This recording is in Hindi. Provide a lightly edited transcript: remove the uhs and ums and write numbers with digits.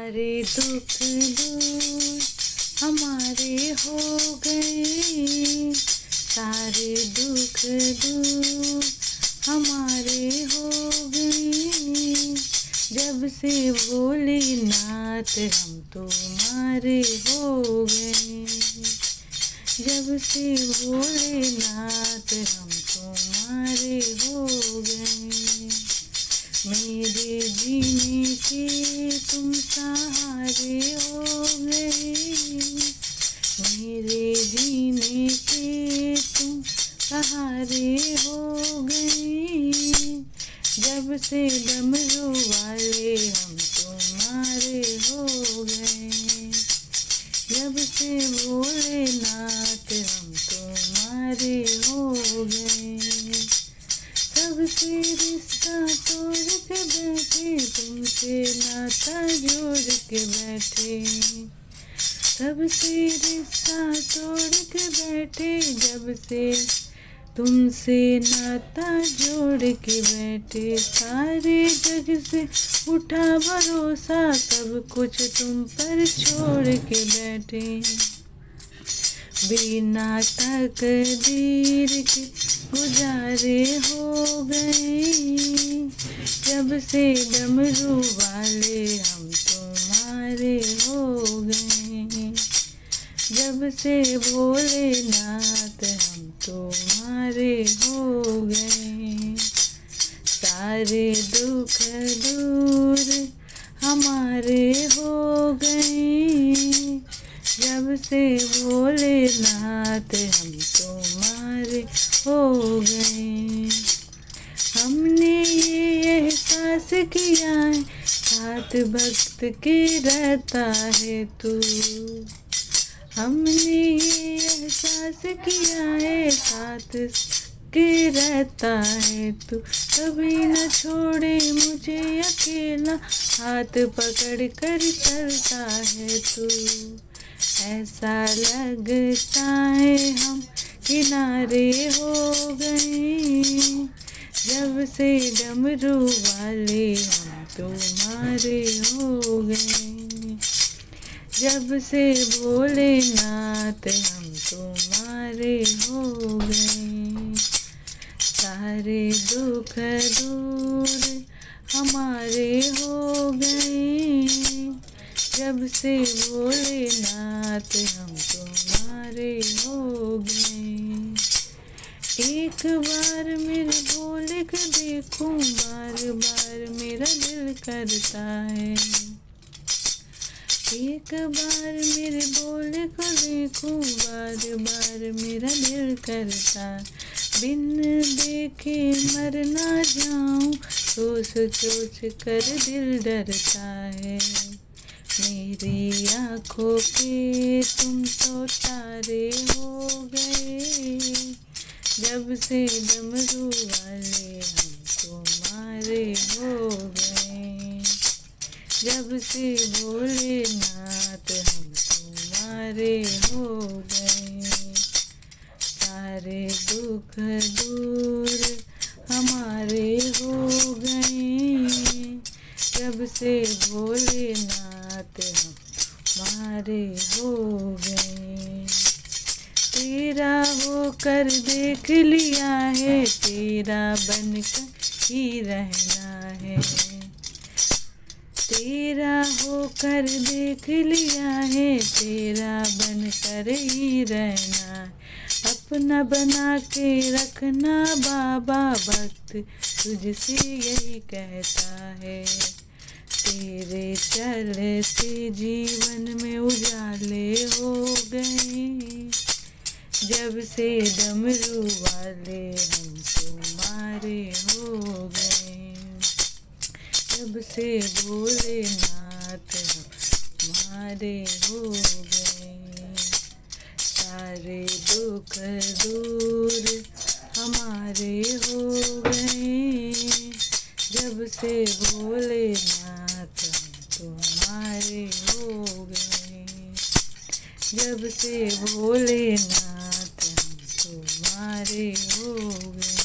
सारे दुख दूर हमारे हो गए, सारे दुख दूर हमारे हो गए। जब से भोलेनाथ हम तुम्हारे हो गए, जब से भोलेनाथ हम तुम्हारे हो गए। मेरे जीने के तुम सहारे हो गए, मेरे जीने के तुम सहारे हो गए। जब से डमरू वाले हम तुम्हारे हो गए, जब से भोलेनाथ हम तुम्हारे हो गए। सबसे रिश्ता तोड़ के बैठे, तुमसे नाता जोड़ के बैठे, सबसे रिश्ता तोड़ के बैठे, जब से तुमसे नाता जोड़ के बैठे। सारे जग से उठा भरोसा, सब कुछ तुम पर छोड़ के बैठे। बिना तकदीर के गुजारे हो गए, जब से डमरू वाले हम तुम्हारे हो गए, जब से भोलेनाथ हम तुम्हारे हो गए। सारे दुख दूर हमारे हो गए, जब से भोलेनाथ हम तुम्हारे हो गए। हमने ये एहसास किया है, साथ भक्त के रहता है तू। हमने ये एहसास किया है, साथ के रहता है तू। कभी न छोड़े मुझे अकेला, हाथ पकड़ कर चलता है तू। ऐसा लगता है हम किनारे हो गए, जब से डमरू वाले हम तुम्हारे हो गए, जब से भोलेनाथ हम तुम्हारे हो गए। सारे दुख दूर हमारे हो गए, जब से भोलेनाथ हम तुम्हारे हो गए। एक बार मेरे भोले को देखूं, बार बार मेरा दिल करता है। एक बार मेरे भोले को देखूं, बार बार मेरा दिल करता। बिन देखे मर ना जाऊं, सोच सोच कर दिल डरता है। मेरी आँखों पे तुम तो तारे हो गए, जब से डमरू वाले हम तुम्हारे हो गए, जब से भोलेनाथ हम तुम्हारे हो गए। सारे दुख दूर हमारे हो गए, जब से भोलेनाथ हम तुम्हारे हो गए। तेरा होकर देख लिया है, तेरा बनकर ही रहना है। तेरा होकर देख लिया है, तेरा बनकर ही रहना। अपना बना के रखना बाबा, भक्त तुझसे यही कहता है। तेरे चलते जीवन में उजाले हो गए, जब से डमरू वाले हम तुम्हारे हो गए, जब से भोलेनाथ हम तुम्हारे हो गए। सारे दुख दूर हमारे हो गए, जब से भोलेनाथ हम तुम्हारे हो गए, जब से भोलेनाथ हम तुम्हारे हो गए।